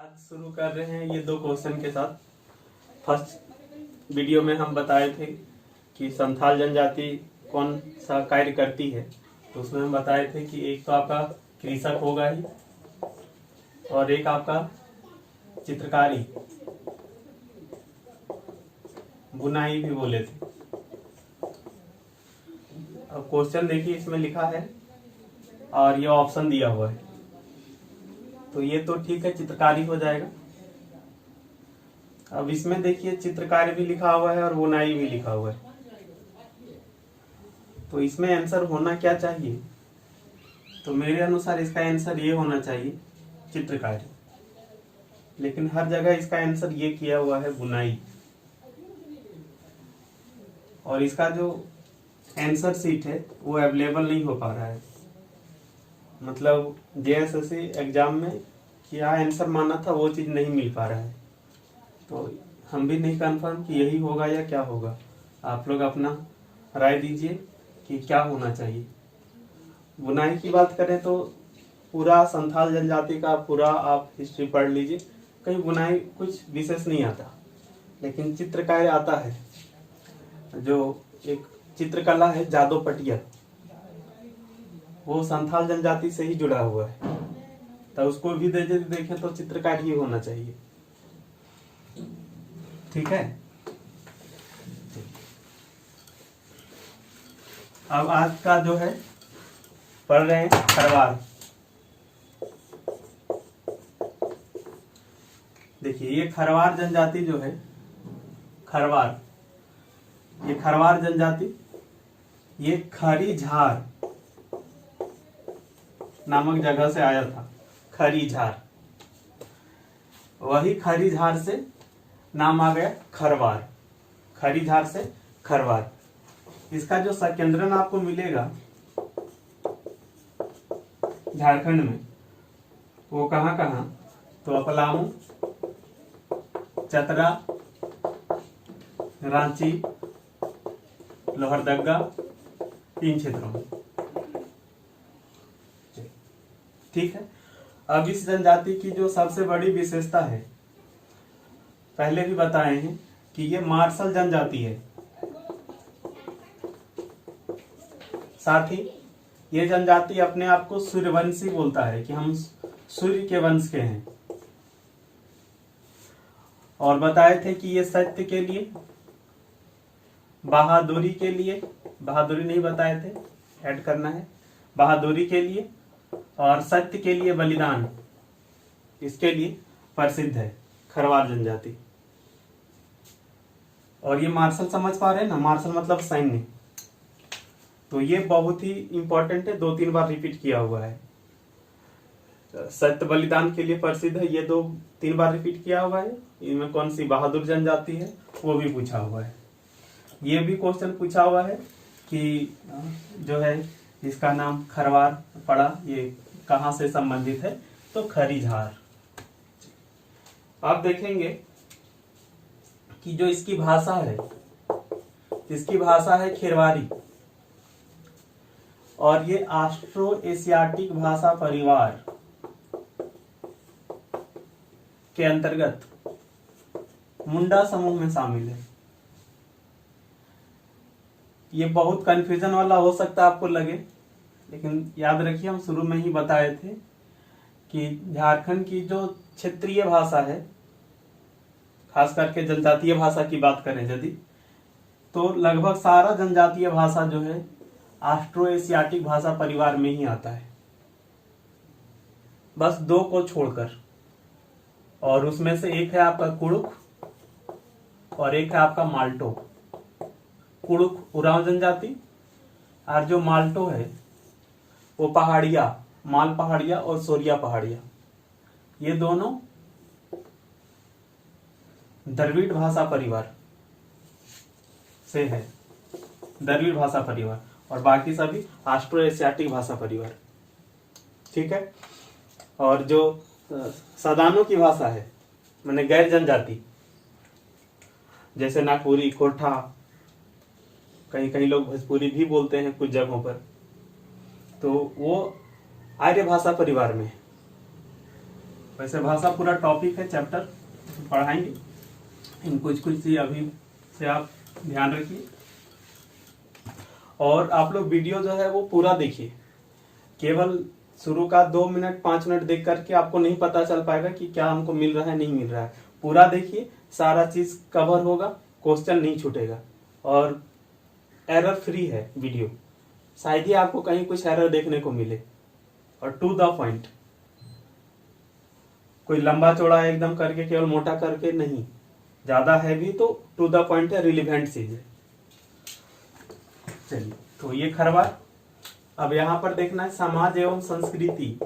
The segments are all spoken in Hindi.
आज शुरू कर रहे हैं ये दो क्वेश्चन के साथ। फर्स्ट वीडियो में हम बताए थे कि संथाल जनजाति कौन सा कार्य करती है, तो उसमें हम बताए थे कि एक तो आपका कृषक होगा ही और एक आपका चित्रकारी, बुनाई भी बोले थे। अब क्वेश्चन देखिए, इसमें लिखा है और ये ऑप्शन दिया हुआ है, तो ये तो ठीक है, चित्रकारी हो जाएगा। अब इसमें देखिए चित्रकारी भी लिखा हुआ है और बुनाई भी लिखा हुआ है, तो इसमें आंसर होना क्या चाहिए? तो मेरे अनुसार इसका आंसर ये होना चाहिए चित्रकारी, लेकिन हर जगह इसका आंसर ये किया हुआ है बुनाई। और इसका जो आंसर सीट है वो अवेलेबल नहीं हो पा रहा है, मतलब जेएसएससी एग्जाम में क्या आंसर माना था वो चीज नहीं मिल पा रहा है, तो हम भी नहीं कंफर्म कि यही होगा या क्या होगा। आप लोग अपना राय दीजिए कि क्या होना चाहिए। बुनाई की बात करें तो पूरा संथाल जनजाति का पूरा आप हिस्ट्री पढ़ लीजिए, कहीं बुनाई कुछ विशेष नहीं आता, लेकिन चित्रकारी आता है। जो एक चित्रकला है जादो पटिया, वो संथाल जनजाति से ही जुड़ा हुआ है, तो उसको भी देखें तो चित्रकारी ही होना चाहिए। ठीक है, अब आज का जो है पढ़ रहे हैं खरवार। देखिए ये खरवार जनजाति जो है, खरवार, ये खरवार जनजाति ये खरीझार नामक जगह से आया था। खरीझार, वही खरीझार से नाम आ गया खरवार, खरीझार से खरवार। इसका जो संकेंद्रण आपको मिलेगा झारखंड में, वो कहाँ कहाँ, तो पलामू, चतरा, रांची, लोहरदगा, 3 क्षेत्रों में। ठीक है, अब इस जनजाति की जो सबसे बड़ी विशेषता है, पहले भी बताए हैं कि ये मार्शल जनजाति है। साथ ही ये जनजाति अपने आप को सूर्यवंशी बोलता है कि हम सूर्य के वंश के हैं। और बताए थे कि ये सत्य के लिए, बहादुरी के लिए, बहादुरी नहीं बताए थे, ऐड करना है, बहादुरी के लिए और सत्य के लिए बलिदान, इसके लिए प्रसिद्ध है खरवार जनजाति। और ये मार्शल समझ पा रहे हैं ना, मार्शल मतलब सैन्य, तो ये बहुत ही इंपॉर्टेंट है, 2-3 बार रिपीट किया हुआ है। सत्य बलिदान के लिए प्रसिद्ध है, ये 2-3 बार रिपीट किया हुआ है। इनमें कौन सी बहादुर जनजाति है वो भी पूछा हुआ है। ये भी क्वेश्चन पूछा हुआ है कि जो है इसका नाम खरवार पड़ा, ये कहां से संबंधित है, तो खरीझार। आप देखेंगे कि जो इसकी भाषा है, इसकी भाषा है खेरवारी, और ये ऑस्ट्रो एशियाटिक भाषा परिवार के अंतर्गत मुंडा समूह में शामिल है। ये बहुत कंफ्यूजन वाला हो सकता है आपको लगे, लेकिन याद रखिए हम शुरू में ही बताए थे कि झारखंड की जो क्षेत्रीय भाषा है, खास करके जनजातीय भाषा की बात करें यदि, तो लगभग सारा जनजातीय भाषा जो है ऑस्ट्रो एशियाटिक भाषा परिवार में ही आता है, बस 2 को छोड़कर। और उसमें से एक है आपका कुड़ुक और एक है आपका माल्टो। कुड़ुक उरांव जनजाति और जो माल्टो है वो पहाड़िया, माल पहाड़िया और सोरिया पहाड़िया, ये दोनों द्रविड़ भाषा परिवार से है, द्रविड़ भाषा परिवार, और बाकी सभी ऑस्ट्रो एशियाटिक भाषा परिवार। ठीक है, और जो सदानों की भाषा है, माने गैर जनजाति, जैसे नागपुरी, कोठा, कहीं कहीं लोग भोजपुरी भी बोलते हैं कुछ जगहों पर, तो वो आर्य भाषा परिवार में। वैसे भाषा पूरा टॉपिक है, चैप्टर पढ़ाएंगे, इन कुछ चीज अभी से आप ध्यान रखिए। और आप लोग वीडियो जो है वो पूरा देखिए, केवल शुरू का 2 मिनट 5 मिनट देख करके आपको नहीं पता चल पाएगा कि क्या हमको मिल रहा है नहीं मिल रहा है। पूरा देखिए, सारा चीज कवर होगा, क्वेश्चन नहीं छूटेगा और एरर फ्री है वीडियो। शायद ही आपको कहीं कुछ एरर देखने को मिले, और टू द पॉइंट, कोई लंबा चौड़ा एकदम करके केवल मोटा करके नहीं, ज्यादा हैवी तो टू द पॉइंट है, रिलीवेंट चीज है। चलिए, तो ये खरवार। अब यहां पर देखना है समाज एवं संस्कृति।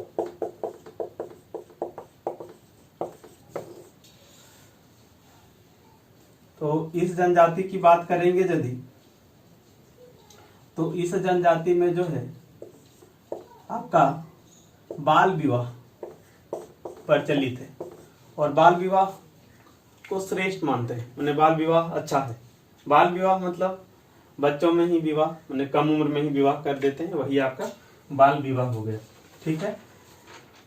तो इस जनजाति की बात करेंगे यदि, तो इस जनजाति में जो है आपका बाल विवाह प्रचलित है, और बाल विवाह को श्रेष्ठ मानते हैं, माने बाल विवाह अच्छा है। बाल विवाह मतलब बच्चों में ही विवाह, माने कम उम्र में ही विवाह कर देते हैं, वही आपका बाल विवाह हो गया। ठीक है,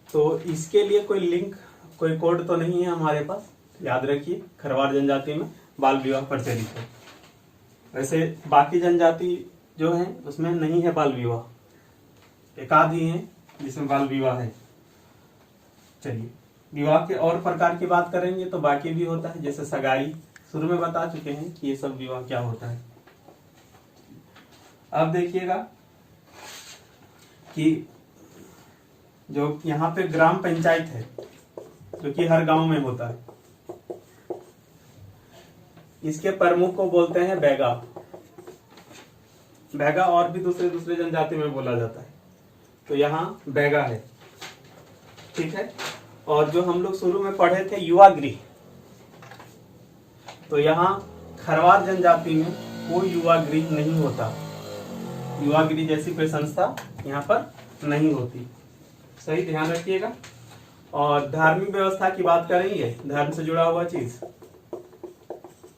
तो इसके लिए कोई लिंक, कोई कोड तो नहीं है हमारे पास, याद रखिए खरवार जनजाति में बाल विवाह प्रचलित है। वैसे बाकी जनजाति जो है उसमें नहीं है बाल विवाह, एक आध ही है जिसमें बाल विवाह है। चलिए, विवाह के और प्रकार की बात करेंगे तो बाकी भी होता है, जैसे सगाई, शुरू में बता चुके हैं कि ये सब विवाह क्या होता है। अब देखिएगा कि जो यहाँ पे ग्राम पंचायत है, जो कि हर गांव में होता है, इसके प्रमुख को बोलते हैं बैगा। बैगा और भी दूसरे दूसरे जनजाति में बोला जाता है, तो यहाँ बैगा है। ठीक है, और जो हम लोग शुरू में पढ़े थे युवा गृह, तो यहाँ खरवार जनजाति में कोई युवा गृह नहीं होता, युवा गृह जैसी कोई संस्था यहाँ पर नहीं होती। सही ध्यान रखिएगा। और धार्मिक व्यवस्था की बात करेंगे, धर्म से जुड़ा हुआ चीज,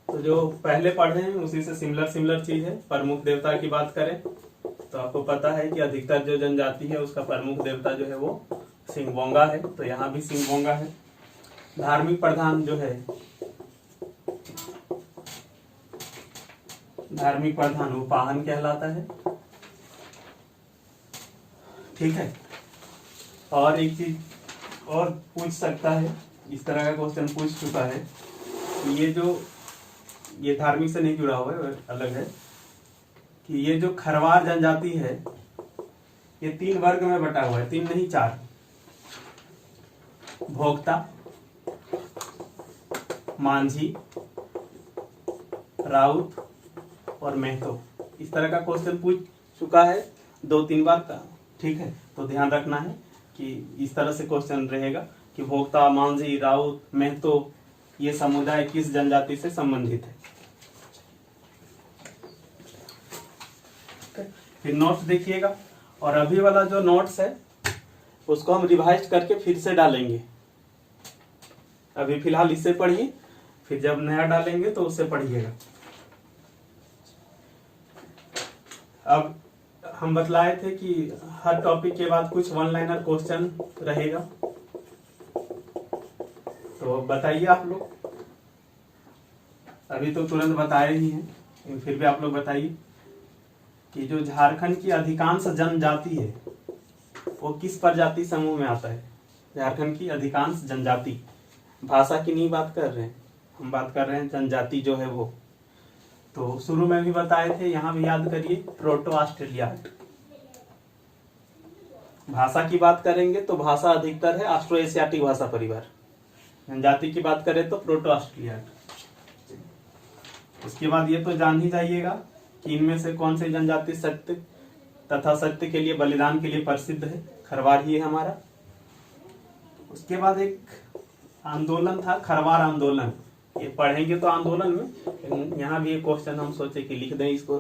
तो जो पहले पढ़े हैं उसी से सिमिलर चीज है। प्रमुख देवता की बात करें तो आपको पता है कि अधिकतर जो जनजाति है उसका प्रमुख देवता जो है वो सिंहबोंगा है, तो यहाँ भी सिंहबोंगा है। धार्मिक प्रधान जो है, धार्मिक प्रधान वो पाहन कहलाता है। ठीक है, और एक चीज और पूछ सकता है, इस तरह का क्वेश्चन पूछ चुका है, ये धार्मिक से नहीं जुड़ा हुआ है, अलग है, कि ये जो खरवार जनजाति है ये 3 वर्ग में बटा हुआ है, 3 नहीं 4। भोक्ता, मांझी, राउत और महतो, इस तरह का क्वेश्चन पूछ चुका है 2-3 बार का। ठीक है, तो ध्यान रखना है कि इस तरह से क्वेश्चन रहेगा कि भोक्ता, मांझी, राउत, महतो ये समुदाय किस जनजाति से संबंधित है। फिर नोट्स देखिएगा, और अभी वाला जो नोट्स है उसको हम रिवाइज करके फिर से डालेंगे। अभी फिलहाल इससे पढ़िए, फिर जब नया डालेंगे तो उससे पढ़िएगा। अब हम बतलाए थे कि हर टॉपिक के बाद कुछ 1 लाइनर क्वेश्चन रहेगा, तो बताइए आप लोग। अभी तो तुरंत बताए ही हैं, लेकिन फिर भी आप लोग बताइए कि जो झारखंड की अधिकांश जनजाति है वो किस प्रजाति समूह में आता है। झारखंड की अधिकांश जनजाति, भाषा की नहीं बात कर रहे हैं हम, बात कर रहे हैं जनजाति जो है वो। तो शुरू में भी बताए थे, यहाँ भी याद करिए, प्रोटो ऑस्ट्रेलियाट। भाषा की बात करेंगे तो भाषा अधिकतर है ऑस्ट्रो एशियाटिक भाषा परिवार। जनजाति की बात करें तो प्रोटो ऑस्ट्रेलियाट। उसके बाद ये तो जान ही जाइएगा कि इनमें से कौन सी जनजाति सत्य तथा सत्य के लिए बलिदान के लिए प्रसिद्ध है, खरवार ही है हमारा। उसके बाद एक आंदोलन था, खरवार आंदोलन, ये पढ़ेंगे तो आंदोलन में, यहाँ भी एक क्वेश्चन हम सोचे कि लिख दें इसको।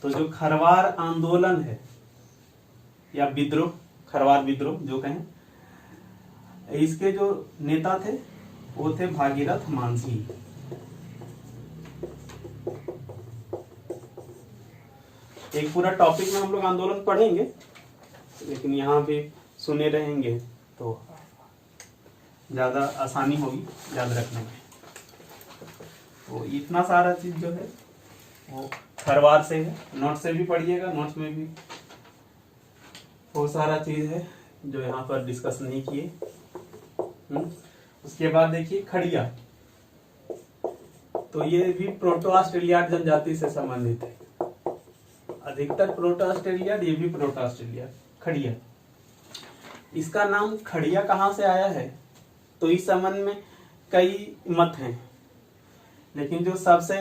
तो जो खरवार आंदोलन है या विद्रोह, खरवार विद्रोह जो कहें, इसके जो नेता थे वो थे भागीरथ मांझी। एक पूरा टॉपिक में हम लोग आंदोलन पढ़ेंगे, लेकिन यहाँ भी सुने रहेंगे तो ज़्यादा आसानी होगी याद रखने में। तो इतना सारा चीज़ जो है वो खरवार से है, नोट से भी पढ़िएगा, नोट्स में भी वो सारा चीज़ है जो यहाँ पर डिस्कस नहीं किए। उसके बाद देखिए खड़िया, तो ये भी प्रोटो ऑस्ट्रेलियाड जनजाति से संबंधित है। अधिकतर प्रोटो ऑस्ट्रेलियाड, ये भी प्रोटो ऑस्ट्रेलियाड। खड़िया, इसका नाम खड़िया कहाँ से आया है तो इस संबंध में कई मत हैं, लेकिन जो सबसे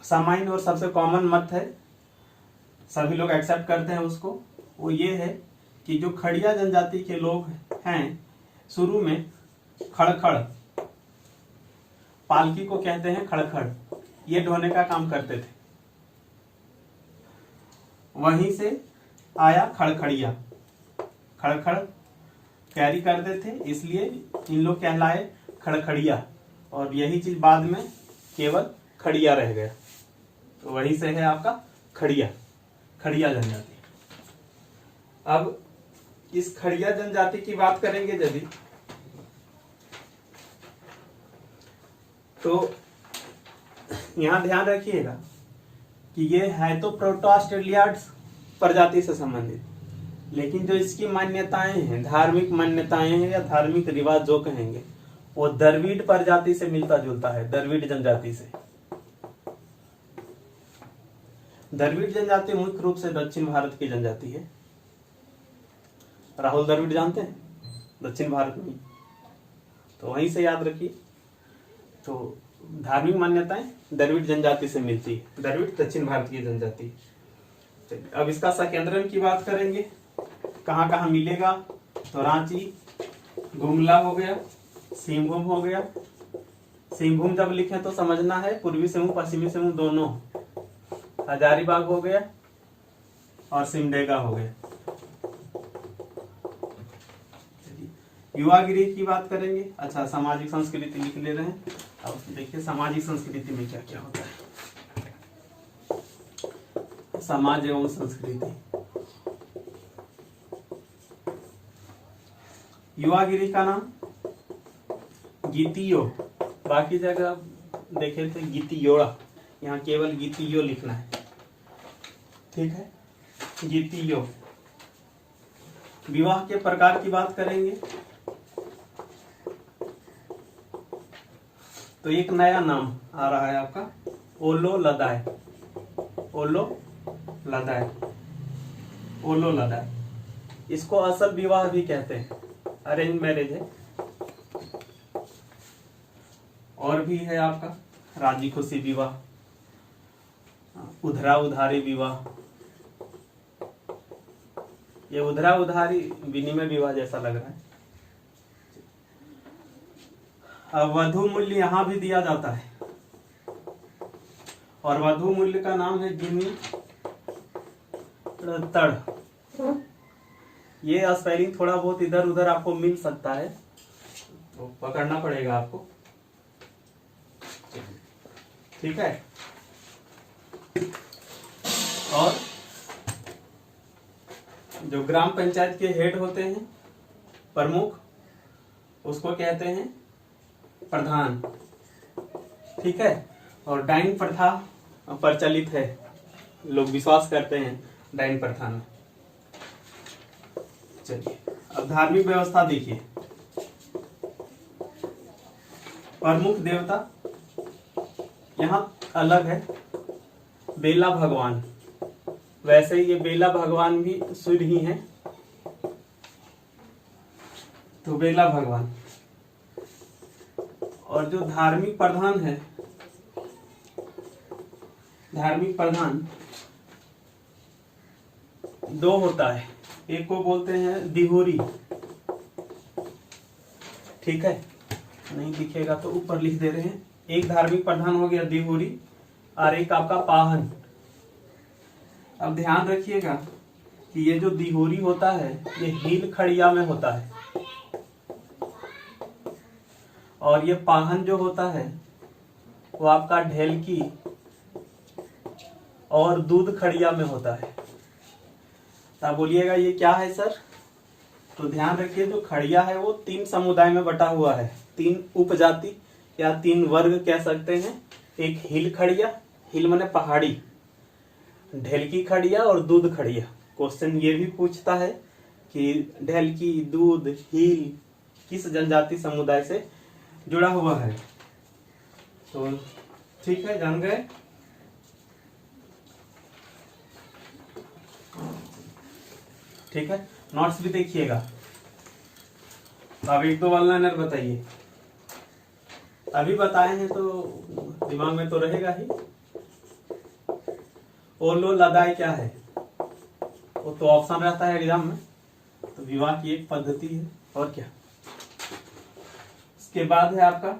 सामान्य और सबसे कॉमन मत है, सभी लोग एक्सेप्ट करते हैं उसको, वो ये है कि जो खड़िया जनजाति के लोग हैं शुरू में खड़खड़, पालकी को कहते हैं खड़खड़, ये ढोने का काम करते थे। वहीं से आया खड़खड़िया, खड़खड़ कैरी करते थे, इसलिए इन लोग कहलाए खड़खड़िया, और यही चीज बाद में केवल खड़िया रह गया। तो वहीं से है आपका खड़िया, खड़िया जनजाति। अब इस खड़िया जनजाति की बात करेंगे यदि, तो यहां ध्यान रखिएगा कि ये है तो प्रोटो ऑस्ट्रेलियाड प्रजाति से संबंधित, लेकिन जो इसकी मान्यताएं हैं, धार्मिक मान्यताएं हैं या धार्मिक रिवाज जो कहेंगे, वो द्रविड़ प्रजाति से मिलता जुलता है, द्रविड़ जनजाति से। द्रविड़ जनजाति मुख्य रूप से दक्षिण भारत की जनजाति है। राहुल द्रविड़ जानते हैं, दक्षिण भारत में, तो वहीं से याद रखिए। तो धार्मिक मान्यताएं द्रविड़ जनजाति से मिलती है, द्रविड़ दक्षिण भारत की जनजाति। अब इसका संकेंद्रण की बात करेंगे, कहाँ कहाँ मिलेगा, तो रांची, गुमला हो गया, सिंहभूम हो गया। सिंहभूम जब लिखे तो समझना है पूर्वी सिंहभूम पश्चिमी सिंहभूम दोनों, हजारीबाग हो गया और सिमडेगा हो गया। युवागिरी की बात करेंगे। अच्छा, सामाजिक संस्कृति लिख ले रहे हैं। अब देखिए सामाजिक संस्कृति में क्या क्या होता है। समाज एवं संस्कृति, युवागिरी का नाम गीतियो, बाकी जगह देखे थे गीतियोड़ा, यहाँ केवल गीतियो लिखना है, ठीक है, गीतियो। विवाह के प्रकार की बात करेंगे तो एक नया नाम आ रहा है आपका, ओलो लदाय, ओलो लदाय, ओलो लदाय। इसको असल विवाह भी कहते हैं, अरेंज मैरिज है। और भी है आपका राजी खुशी विवाह, उधरा उधारी विवाह। ये उधरा उधारी विनिमय विवाह जैसा लग रहा है। अब वधु मूल्य यहाँ भी दिया जाता है, और वधु मूल्य का नाम है गिनी तड़। ये स्पेलिंग थोड़ा बहुत इधर उधर आपको मिल सकता है, तो पकड़ना पड़ेगा आपको, ठीक है। और जो ग्राम पंचायत के हेड होते हैं, प्रमुख, उसको कहते हैं प्रधान, ठीक है। और डाइन प्रथा प्रचलित है, लोग विश्वास करते हैं डाइन प्रथा में। चलिए अब धार्मिक व्यवस्था देखिए। प्रमुख देवता यहाँ अलग है, बेला भगवान। वैसे ये बेला भगवान भी सूर्य ही है, तो बेला भगवान। और जो धार्मिक प्रधान है, धार्मिक प्रधान दो होता है, एक को बोलते हैं दिहोरी, ठीक है, नहीं दिखेगा तो ऊपर लिख दे रहे हैं। एक धार्मिक प्रधान हो गया दिहोरी, और एक आपका पाहन। अब ध्यान रखिएगा कि ये जो दिहोरी होता है ये हिल खड़िया में होता है, और ये पाहन जो होता है वो आपका ढेलकी और दूध खड़िया में होता है। तो आप बोलिएगा ये क्या है सर, तो ध्यान रखिए, जो खड़िया है वो 3 समुदाय में बटा हुआ है, 3 उपजाति या 3 वर्ग कह सकते हैं। एक हिल खड़िया, हिल माने पहाड़ी, ढेलकी खड़िया और दूध खड़िया। क्वेश्चन ये भी पूछता है कि ढेलकी, दूध, हिल किस जनजाति समुदाय से जुड़ा हुआ है। तो ठीक है, जान गए। ठीक है, नोट्स भी देखिएगा। अब 1-2 वाला लाइनर बताइए। अभी बताए हैं तो दिमाग में तो रहेगा ही। ओलो लदाई क्या है? वो तो ऑप्शन रहता है एग्जाम में, तो विवाह की एक पद्धति है, और क्या। इसके बाद है आपका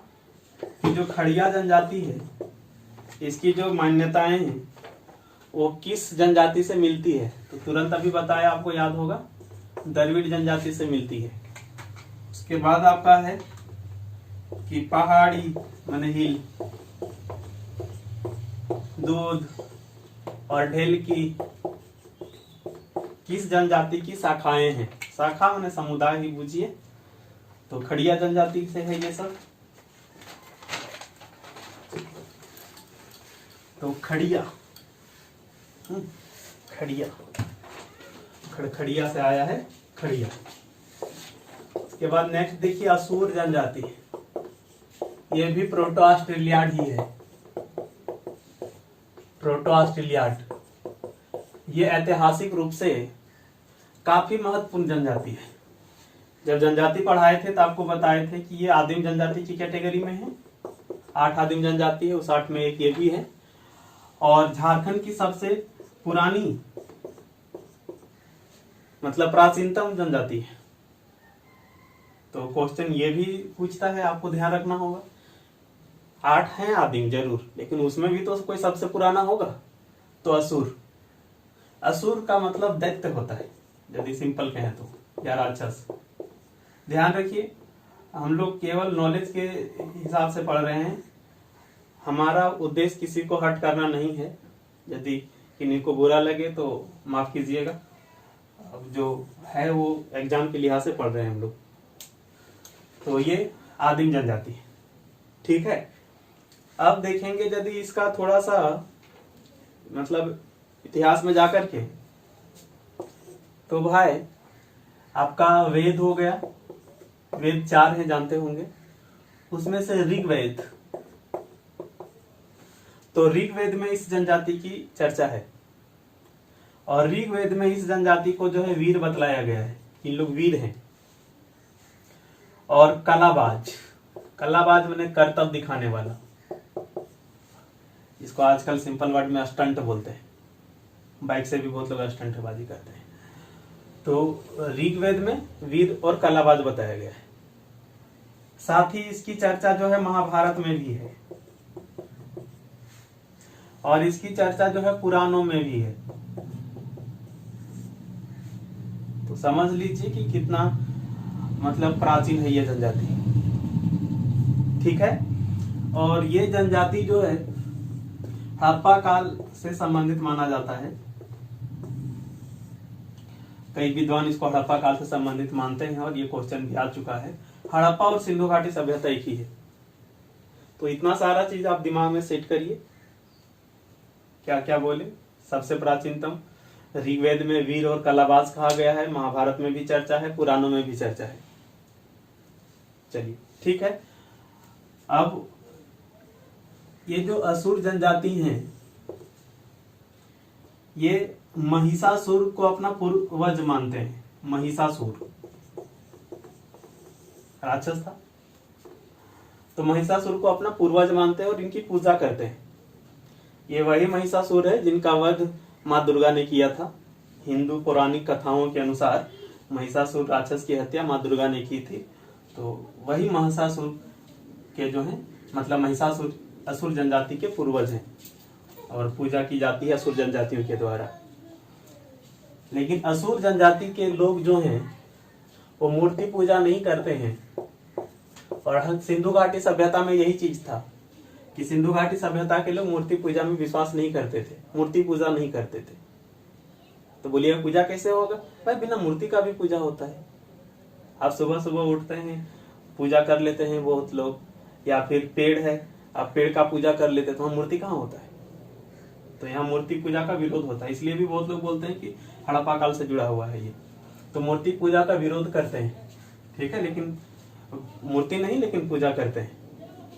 कि जो खड़िया जनजाति है, इसकी जो मान्यताएं हैं वो किस जनजाति से मिलती है? तो तुरंत अभी बताया, आपको याद होगा, द्रविड़ जनजाति से मिलती है। उसके बाद आपका है कि पहाड़ी माने हिल, दूध और ढेलकी किस जनजाति की शाखाएं हैं? शाखा माने समुदाय ही बूझिए। तो खड़िया जनजाति से है ये सब। तो खड़िया, खड़िया, खड़खड़िया से आया है खड़िया। उसके बाद नेक्स्ट देखिए असुर जनजाति, ये भी प्रोटो ऑस्ट्रेलियाड ही है। प्रोटो ऑस्ट्रेलियाड ये ऐतिहासिक रूप से काफी महत्वपूर्ण जनजाति है। जब जनजाति पढ़ाए थे तो आपको बताए थे कि ये आदिम जनजाति की कैटेगरी में है। 8 आदिम जनजाति है, उस 8 में एक ये भी है। और झारखंड की सबसे पुरानी मतलब प्राचीनतम जनजाति है। तो क्वेश्चन ये भी पूछता है, आपको ध्यान रखना होगा। 8 हैं आदिम जरूर, लेकिन उसमें भी तो कोई सबसे पुराना होगा। तो असुर, असुर का मतलब दैत्य होता है, यदि सिंपल कहें तो, या राक्षस। ध्यान रखिए, हम लोग केवल नॉलेज के हिसाब से पढ़ रहे हैं। हमारा उद्देश्य किसी को हर्ट करना नहीं है। यदि किन्हीं को बुरा लगे तो माफ कीजिएगा। अब जो है वो एग्जाम के लिहाज से पढ़ रहे हैं हम लोग। तो ये आदिम जनजाति है, ठीक है। अब देखेंगे यदि इसका थोड़ा सा मतलब इतिहास में जाकर के, तो भाई आपका वेद हो गया। वेद 4 हैं, जानते होंगे। उसमें से ऋग्वेद, तो ऋग्वेद में इस जनजाति की चर्चा है। और ऋग्वेद में इस जनजाति को जो है वीर बतलाया गया है, इन लोग वीर हैं। और कलाबाज, कलाबाज माने करतब दिखाने वाला। इसको आजकल सिंपल वर्ड में स्टंट बोलते हैं। बाइक से भी बहुत लोग स्टंटबाजी करते हैं। तो ऋग्वेद में वीर और कलाबाज बताया गया है। साथ ही इसकी चर्चा जो है महाभारत में भी है, और इसकी चर्चा जो है पुराणों में भी है। तो समझ लीजिए कि कितना मतलब प्राचीन है ये जनजाति, ठीक है। और ये जनजाति जो है हड़प्पा काल से संबंधित माना जाता है। कई विद्वान इसको हड़प्पा काल से संबंधित मानते हैं, और ये क्वेश्चन भी आ चुका है। हड़प्पा और सिंधु घाटी सभ्यता एक ही है। तो इतना सारा चीज आप दिमाग में सेट करिए। क्या क्या बोले? सबसे प्राचीनतम, ऋग्वेद में वीर और कलाबाज कहा गया है, महाभारत में भी चर्चा है, पुराणों में भी चर्चा है। चलिए ठीक है। अब ये जो असुर जनजाति हैं, ये महिषासुर को अपना पूर्वज मानते हैं। महिषासुर राक्षस था, तो महिषासुर को अपना पूर्वज मानते हैं और इनकी पूजा करते हैं। ये वही महिषासुर है जिनका वध माँ दुर्गा ने किया था। हिंदू पौराणिक कथाओं के अनुसार महिषासुर राक्षस की हत्या माँ दुर्गा ने की थी। तो वही महिषासुर के जो है मतलब महिषासुर असुर जनजाति के पूर्वज हैं, और पूजा की जाती है असुर जनजातियों के द्वारा। लेकिन असुर जनजाति के लोग जो हैं वो मूर्ति पूजा नहीं करते हैं। और सिंधु घाटी सभ्यता में यही चीज था कि सिंधु घाटी सभ्यता के लोग मूर्ति पूजा में विश्वास नहीं करते थे, मूर्ति पूजा नहीं करते थे। तो बोलिए पूजा कैसे होगा? भाई बिना मूर्ति का भी पूजा होता है। आप सुबह सुबह उठते हैं, पूजा कर लेते हैं बहुत लोग, या फिर पेड़ है, आप पेड़ का पूजा कर लेते हैं, तो वहाँ मूर्ति कहाँ होता है? तो यहाँ मूर्ति पूजा का विरोध होता है। इसलिए भी बहुत लोग बोलते हैं कि हड़प्पा काल से जुड़ा हुआ है ये, तो मूर्ति पूजा का विरोध करते हैं, ठीक है, लेकिन मूर्ति नहीं, लेकिन पूजा करते हैं।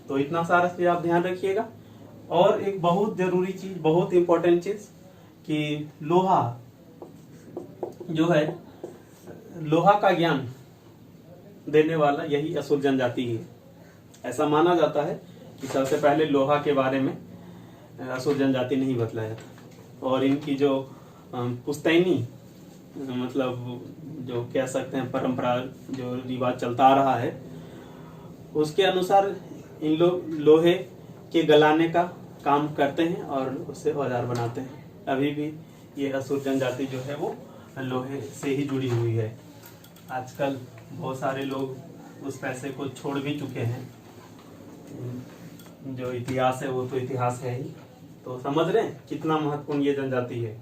तो इतना सारा चीज आप ध्यान रखिएगा। और एक बहुत जरूरी चीज, बहुत इंपॉर्टेंट चीज, कि लोहा जो है, लोहा का ज्ञान देने वाला यही असुर जनजाति ही है। ऐसा माना जाता है कि सबसे पहले लोहा के बारे में असुर जनजाति ने ही बतलाया था। और इनकी जो पुश्तैनी, मतलब जो कह सकते हैं परंपरा, जो रिवाज चलता आ रहा है, उसके अनुसार इन लोग लोहे के गलाने का काम करते हैं और उससे औजार बनाते हैं। अभी भी ये असुर जनजाति जो है वो लोहे से ही जुड़ी हुई है। आजकल बहुत सारे लोग उस पैसे को छोड़ भी चुके हैं। जो इतिहास है वो तो इतिहास है ही, तो समझ रहे हैं कितना महत्वपूर्ण ये जनजाति है।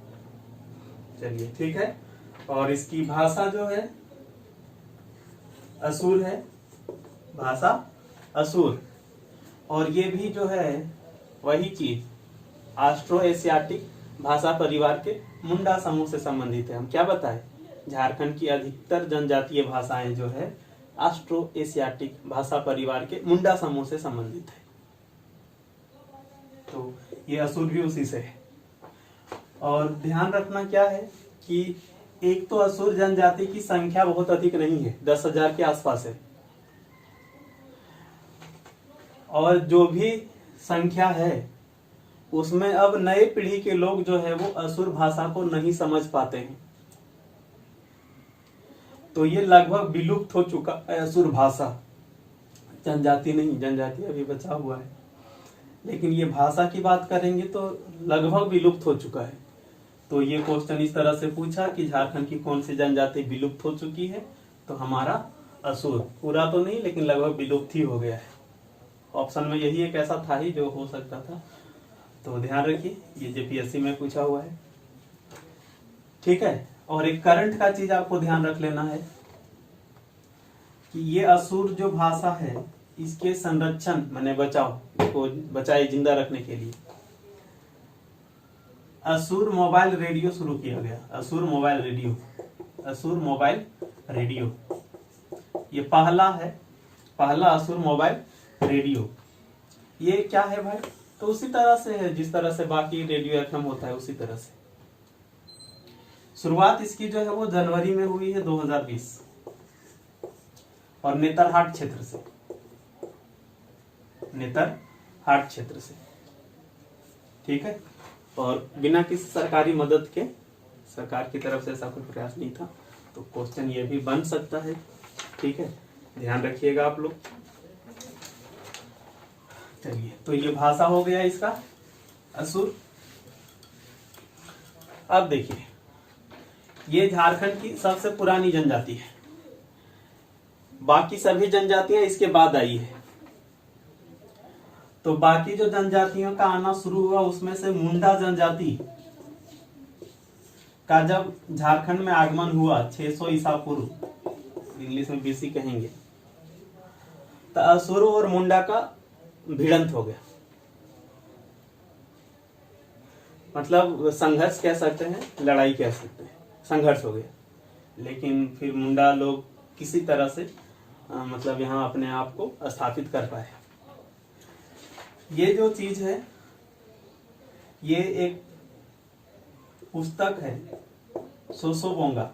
चलिए ठीक है। और इसकी भाषा जो है असुर है, भाषा असुर। और ये भी जो है वही चीज ऑस्ट्रो एशियाटिक भाषा परिवार के मुंडा समूह से संबंधित है। हम क्या बताएं, झारखंड की अधिकतर जनजातीय भाषाएं जो है ऑस्ट्रो एशियाटिक भाषा परिवार के मुंडा समूह से संबंधित है। तो ये असुर भी उसी से है। और ध्यान रखना क्या है कि एक तो असुर जनजाति की संख्या बहुत अधिक नहीं है, 10,000 के आसपास है। और जो भी संख्या है उसमें अब नए पीढ़ी के लोग जो है वो असुर भाषा को नहीं समझ पाते हैं। तो ये लगभग विलुप्त हो चुका है असुर भाषा। जनजाति नहीं, जनजाति अभी बचा हुआ है, लेकिन ये भाषा की बात करेंगे तो लगभग विलुप्त हो चुका है। तो ये क्वेश्चन इस तरह से पूछा कि झारखंड की कौन सी जनजाति विलुप्त हो चुकी है, तो हमारा असुर, पूरा तो नहीं लेकिन लगभग विलुप्त ही हो गया है। ऑप्शन में यही एक ऐसा था ही जो हो सकता था। तो ध्यान रखिए, ये जेपीएससी में पूछा हुआ है, ठीक है। और एक करंट का चीज आपको ध्यान रख लेना है कि ये असुर जो भाषा है इसके संरक्षण माने बचाव को बचाए जिंदा रखने के लिए असुर मोबाइल रेडियो शुरू किया गया। असुर मोबाइल रेडियो, असुर मोबाइल रेडियो ये पहला है, पहला असुर मोबाइल रेडियो। ये क्या है भाई, तो उसी तरह से है जिस तरह से बाकी रेडियो एफएम होता है, उसी तरह से। शुरुआत इसकी जो है वो जनवरी में हुई है 2020 और नेतरहाट क्षेत्र से, नेतरहाट क्षेत्र से, ठीक है। और बिना किसी सरकारी मदद के, सरकार की तरफ से ऐसा कोई प्रयास नहीं था। तो क्वेश्चन ये भी बन सकता है, ठीक है, ध्यान रखिएगा आप लोग। चलिए, तो ये भाषा हो गया इसका असुर। अब देखिए, ये झारखंड की सबसे पुरानी जनजाति है, बाकी सभी जनजातियां इसके बाद आई है। तो बाकी जो जनजातियों का आना शुरू हुआ उसमें से मुंडा जनजाति का जब झारखंड में आगमन हुआ 600 ईसा पूर्व, इंग्लिश में बीसी कहेंगे, तो असुर और मुंडा का भिड़ंत हो गया। मतलब संघर्ष कह सकते हैं, लड़ाई कह सकते हैं, संघर्ष हो गया। लेकिन फिर मुंडा लोग किसी तरह से मतलब यहाँ अपने आप को स्थापित कर पाए। ये जो चीज है ये एक पुस्तक है सोसोबोंगा,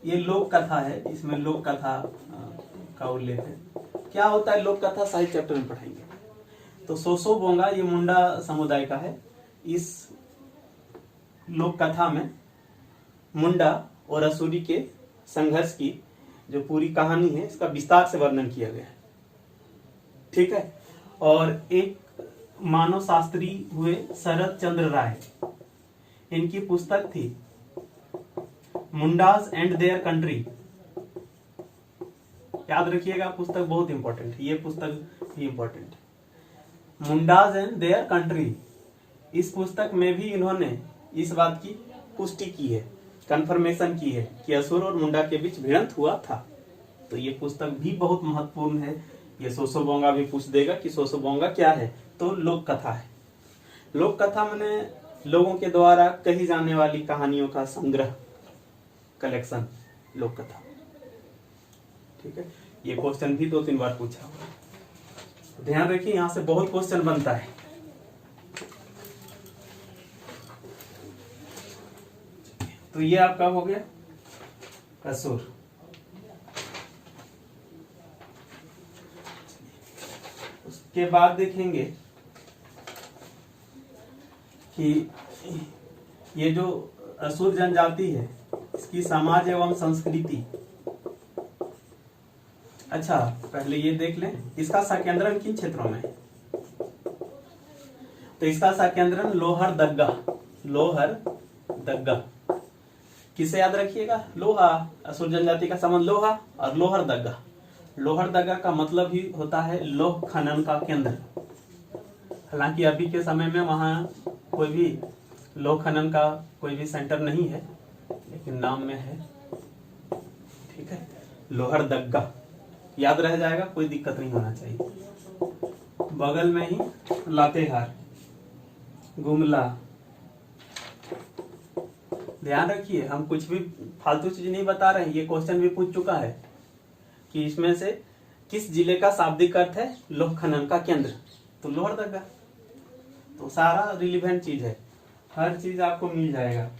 ये लोक कथा है, इसमें लोक कथा का उल्लेख है। क्या होता है लोक कथा, साहित्य चैप्टर में पढ़ाएंगे। तो सोसोबोंगा ये मुंडा समुदाय का है। इस लोक कथा में मुंडा और असुरी के संघर्ष की जो पूरी कहानी है इसका विस्तार से वर्णन किया गया है, ठीक है। और एक मानव शास्त्री हुए शरद चंद्र राय, इनकी पुस्तक थी मुंडाज एंड देयर कंट्री। याद रखिएगा, पुस्तक बहुत इंपॉर्टेंट है, ये पुस्तक भी इंपॉर्टेंट है, मुंडाज एंड देयर कंट्री। इस पुस्तक में भी इन्होंने इस बात की पुष्टि की है कंफर्मेशन की है कि असुर और मुंडा के बीच भिड़ंत हुआ था। तो ये पुस्तक भी बहुत महत्वपूर्ण है। ये सोसोबोंगा भी पूछ देगा कि सोसोबोंगा क्या है, तो लोक कथा है। लोक कथा माने लोगों के द्वारा कही जाने वाली कहानियों का संग्रह, कलेक्शन, लोक कथा। ठीक है, ये क्वेश्चन भी 2-3 बार पूछा हुआ। ध्यान रखिए, यहां से बहुत क्वेश्चन बनता है। तो ये आपका हो गया असुर। उसके बाद देखेंगे कि ये जो असुर जनजाति है, इसकी समाज एवं संस्कृति। अच्छा, पहले ये देख लें, इसका संकेंद्रण किन क्षेत्रों में है? तो इसका संकेंद्रण लोहरदग्गा। लोहरदग्गा किसे याद रखिएगा? लोहा। असुर जनजाति का संबंध लोहा और लोहरदग्गा। लोहरदग्गा का मतलब ही होता है लोह खनन का केंद्र। हालांकि अभी के समय में वहां कोई भी लोह खनन का कोई भी सेंटर नहीं है, लेकिन नाम में है। ठीक है, लोहरदग्गा याद रह जाएगा, कोई दिक्कत नहीं होना चाहिए। बगल में ही लातेहार, गुमला। ध्यान रखिए, हम कुछ भी फालतू चीज नहीं बता रहे हैं। ये क्वेश्चन भी पूछ चुका है कि इसमें से किस जिले का शाब्दिक अर्थ है लोह खनन का केंद्र? तो लोहरदग्गा। तो सारा रिलेवेंट चीज है, हर चीज आपको मिल जाएगा।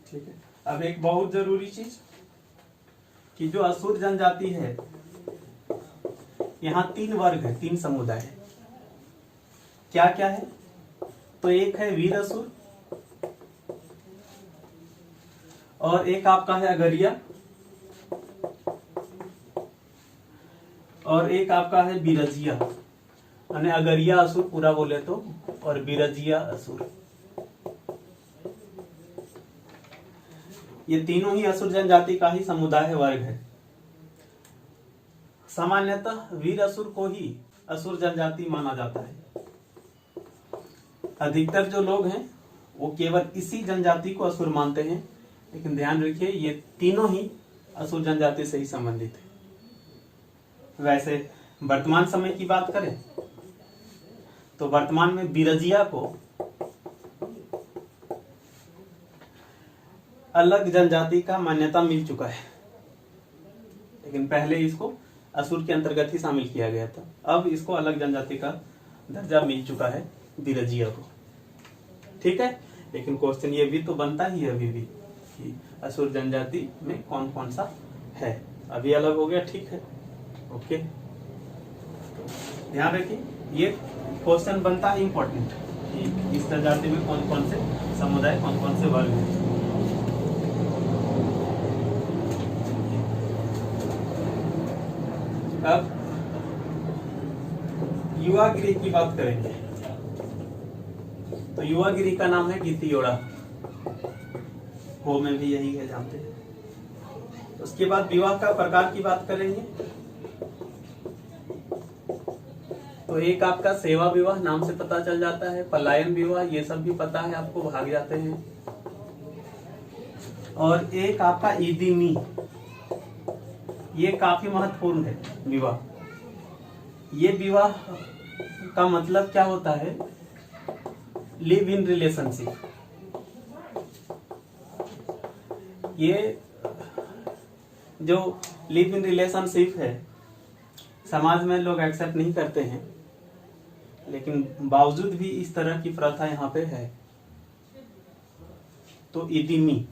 ठीक है, अब एक बहुत जरूरी चीज कि जो असुर जनजाति है, यहाँ 3 वर्ग है, 3 समुदाय है। क्या क्या है? तो एक है वीर असुर, और एक आपका है अगरिया, और एक आपका है बिरजिया। यानी अगरिया असुर पूरा बोले तो, और बिरजिया असुर। ये तीनों ही असुर जनजाति का ही समुदाय वर्ग है। सामान्यतः वीर असुर को ही असुर जनजाति माना जाता है। अधिकतर जो लोग हैं वो केवल इसी जनजाति को असुर मानते हैं, लेकिन ध्यान रखिए ये तीनों ही असुर जनजाति से ही संबंधित है। वैसे वर्तमान समय की बात करें तो वर्तमान में बिरजिया को अलग जनजाति का मान्यता मिल चुका है, लेकिन पहले इसको असुर के अंतर्गत ही शामिल किया गया था। अब इसको अलग जनजाति का दर्जा मिल चुका है बिरजिया को। ठीक है, लेकिन क्वेश्चन ये भी तो बनता ही है अभी भी कि असुर जनजाति में कौन कौन सा है। अभी अलग हो गया, ठीक है, ओके। ध्यान रखिए, ये क्वेश्चन बनता है इंपॉर्टेंट कि इस जनजाति में कौन कौन से समुदाय, कौन कौन से वर्ग हैं। अब युवागिरी की बात करेंगे। तो युवागिरी का नाम है गीतियोड़ा। हो में भी यही है, जानते हैं। उसके बाद विवाह का प्रकार की बात करेंगे। तो एक आपका सेवा विवाह नाम से पता चल जाता है, पलायन विवाह ये सब भी पता है आपको, भाग जाते हैं। और एक आपका ईदिमी, ये काफी महत्वपूर्ण है विवाह। ये विवाह का मतलब क्या होता है? Live in relationship. ये जो लिव इन रिलेशनशिप है समाज में लोग एक्सेप्ट नहीं करते हैं, लेकिन बावजूद भी इस तरह की प्रथा यहाँ पे है। तो इदिमी,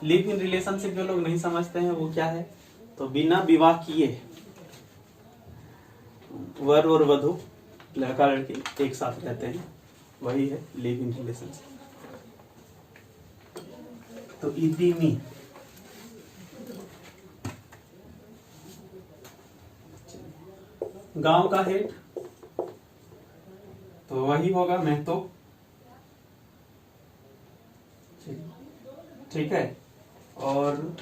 लिव इन रिलेशनशिप जो लोग नहीं समझते हैं वो क्या है? तो बिना विवाह किए वर और वधु, लड़का लड़की एक साथ रहते हैं, वही है लिव इन रिलेशनशिप। तो इदिमी। गांव का हेड तो वही होगा महतो। ठीक है, और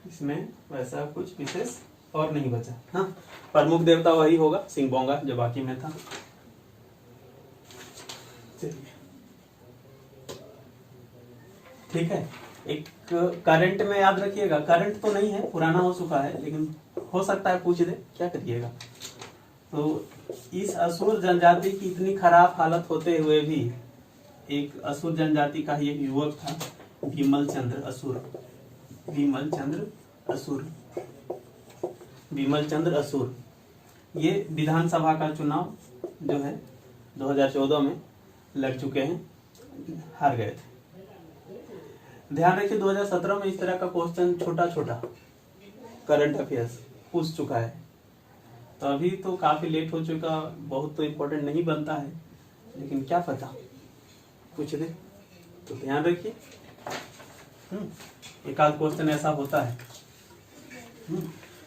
इसमें वैसा कुछ विशेष और नहीं बचा। हाँ, प्रमुख देवता वही होगा सिंहबोंगा जो बाकी में था। चलिए ठीक है। एक करंट में याद रखिएगा, करंट तो नहीं है, पुराना हो चुका है, लेकिन हो सकता है पूछ दे, क्या करिएगा। तो इस असुर जनजाति की इतनी खराब हालत होते हुए भी एक असुर जनजाति का ही एक युवक था, विमल चंद्र असुर। विमल चंद्र असुर, विमल चंद्र असुर, ये विधानसभा का चुनाव जो है 2014 में लड़ चुके हैं, हार गए थे। ध्यान रखिए 2017 में इस तरह का क्वेश्चन छोटा छोटा करंट अफेयर्स पूछ चुका है, तो अभी तो काफी लेट हो चुका, बहुत तो इम्पोर्टेंट नहीं बनता है, लेकिन क्या पता पूछ दे, तो ध्यान रखिए। एक आध क्वेश्चन ऐसा होता है।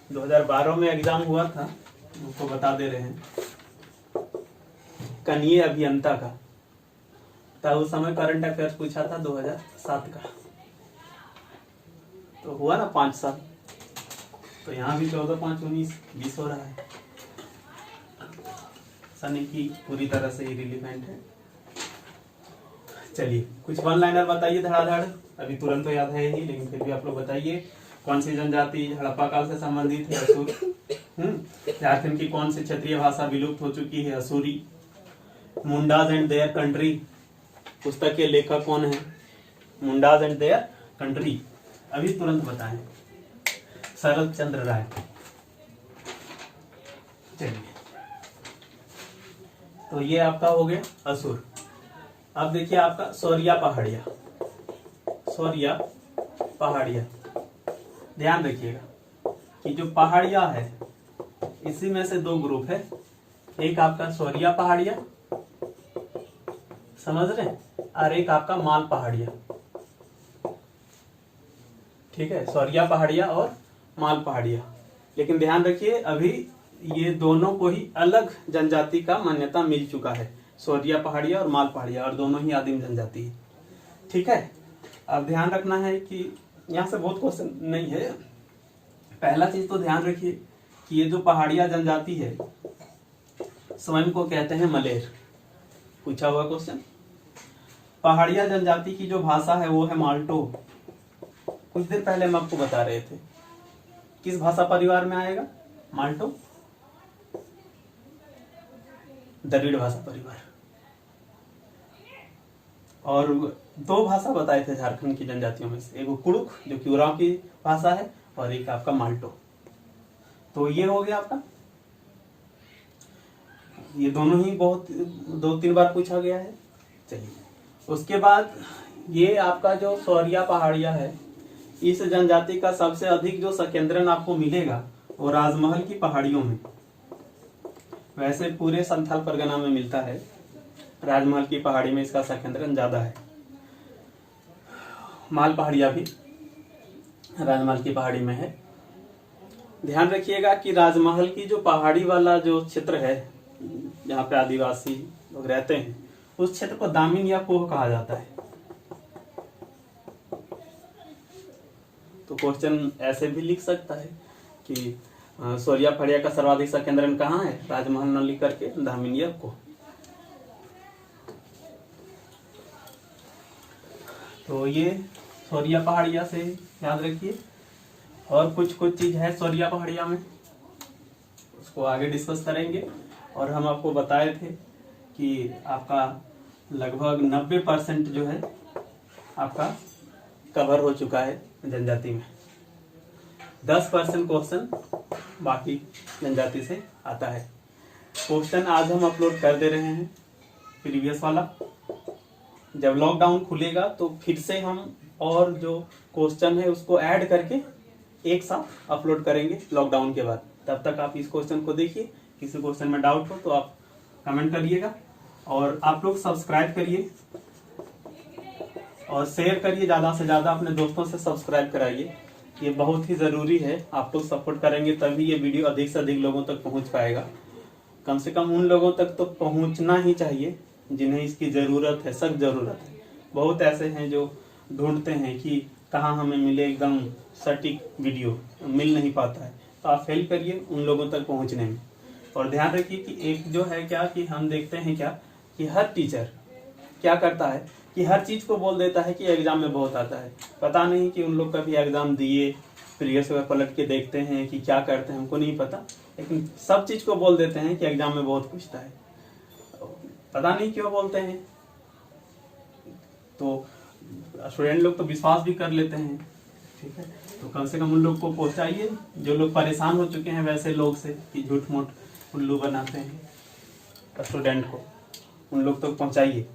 2012 में एग्जाम हुआ था, उसको बता दे रहे हैं, कनीय अभियंता का, तब उस समय करंट अफेयर्स पूछा था 2007 का, तो हुआ ना 5 साल, तो यहाँ भी 14, 5, 19, 20 हो रहा है। सनी की पूरी तरह से ही रिलीवेंट है। चलिए कुछ वन लाइनर बताइए धड़ाधड़, अभी तुरंत तो याद है ही, लेकिन फिर भी आप लोग बताइए। कौन सी जनजाति हड़प्पा काल से संबंधित है? असुर। झारखंड की कौन सी क्षेत्रीय भाषा विलुप्त हो चुकी है? असुरी। मुंडाज एंड देयर कंट्री पुस्तक के लेखक कौन है? मुंडाज एंड देयर कंट्री, अभी तुरंत बताएं। शरद चंद्र राय। चलिए, तो ये आपका हो गया असुर। अब देखिए आपका सौरिया पहाड़िया। सौरिया पहाड़िया, ध्यान रखिएगा कि जो पहाड़िया है इसी में से 2 ग्रुप है, एक आपका सौरिया पहाड़िया, समझ रहे हैं, और एक आपका माल पहाड़िया। ठीक है, सौरिया पहाड़िया और माल पहाड़िया। लेकिन ध्यान रखिए अभी ये दोनों को ही अलग जनजाति का मान्यता मिल चुका है, सौरिया पहाड़िया और माल पहाड़िया, और दोनों ही आदिम जनजाति है। ठीक है, अब ध्यान रखना है कि यहाँ से बहुत क्वेश्चन नहीं है। पहला चीज तो ध्यान रखिए कि ये जो पहाड़िया जनजाति है स्वयं को कहते हैं मलेर। पूछा हुआ क्वेश्चन। पहाड़िया जनजाति की जो भाषा है वो है माल्टो। कुछ देर पहले हम आपको बता रहे थे, किस भाषा परिवार में आएगा माल्टो? द्रविड़ भाषा परिवार। और 2 भाषा बताए थे झारखंड की जनजातियों में से, एक कुड़ुक जो कि उरांव की भाषा है, और एक आपका माल्टो। तो ये हो गया आपका, ये दोनों ही बहुत 2-3 बार पूछा गया है। चलिए, उसके बाद ये आपका जो सौरिया पहाड़िया है, इस जनजाति का सबसे अधिक जो संकेंद्रण आपको मिलेगा वो राजमहल की पहाड़ियों में। वैसे पूरे संथाल परगना में मिलता है, राजमहल की पहाड़ी में इसका संकेंद्रण ज्यादा है। माल पहाड़िया भी राजमहल की पहाड़ी में है। ध्यान रखिएगा कि राजमहल की जो पहाड़ी वाला जो क्षेत्र है जहाँ पे आदिवासी लोग रहते हैं, उस क्षेत्र को दामिन या कोह कहा जाता है। तो क्वेश्चन ऐसे भी लिख सकता है कि सौरिया पहाड़िया का सर्वाधिक संकेंद्रण कहाँ है? राजमहल न लिख करके दामिन या कोह। तो ये सौरिया पहाड़िया से याद रखिए। और कुछ चीज है सौरिया पहाड़िया में, उसको आगे डिस्कस करेंगे। और हम आपको बताए थे कि आपका लगभग 90% जो है आपका कवर हो चुका है जनजाति में। 10% क्वेश्चन बाकी जनजाति से आता है। क्वेश्चन आज हम अपलोड कर दे रहे हैं प्रीवियस वाला। जब लॉकडाउन खुलेगा तो फिर से हम और जो क्वेश्चन है उसको ऐड करके एक साथ अपलोड करेंगे लॉकडाउन के बाद। तब तक आप इस क्वेश्चन को देखिए, किसी क्वेश्चन में डाउट हो तो आप कमेंट करिएगा, और आप लोग सब्सक्राइब करिए और शेयर करिए, ज़्यादा से ज़्यादा अपने दोस्तों से सब्सक्राइब कराइए। ये बहुत ही ज़रूरी है, आप लोग सपोर्ट करेंगे तभी ये वीडियो अधिक से अधिक लोगों तक पहुंच पाएगा। कम से कम उन लोगों तक तो पहुंचना ही चाहिए जिन्हें इसकी ज़रूरत है, सख्त ज़रूरत है। बहुत ऐसे हैं जो ढूंढते हैं कि कहाँ हमें मिले एकदम सटीक वीडियो, मिल नहीं पाता है। तो आप हेल्प करिए उन लोगों तक पहुँचने में। और ध्यान रखिए कि एक जो है क्या कि हम देखते हैं क्या कि हर टीचर क्या करता है कि हर चीज को बोल देता है कि एग्जाम में बहुत आता है। पता नहीं कि उन लोग कभी एग्जाम दिए, प्रीवियस पेपर पलट के देखते हैं कि क्या करते हैं, हमको नहीं पता, लेकिन सब चीज को बोल देते हैं कि एग्जाम में बहुत पूछता है। पता नहीं क्यों बोलते हैं, तो स्टूडेंट लोग तो विश्वास भी कर लेते हैं। ठीक है, तो कम से कम उन लोग को पहुंचाइए जो लोग परेशान हो चुके हैं वैसे लोग से कि झूठ मूठ उल्लू बनाते हैं स्टूडेंट को, उन लोग तक पहुंचाइए।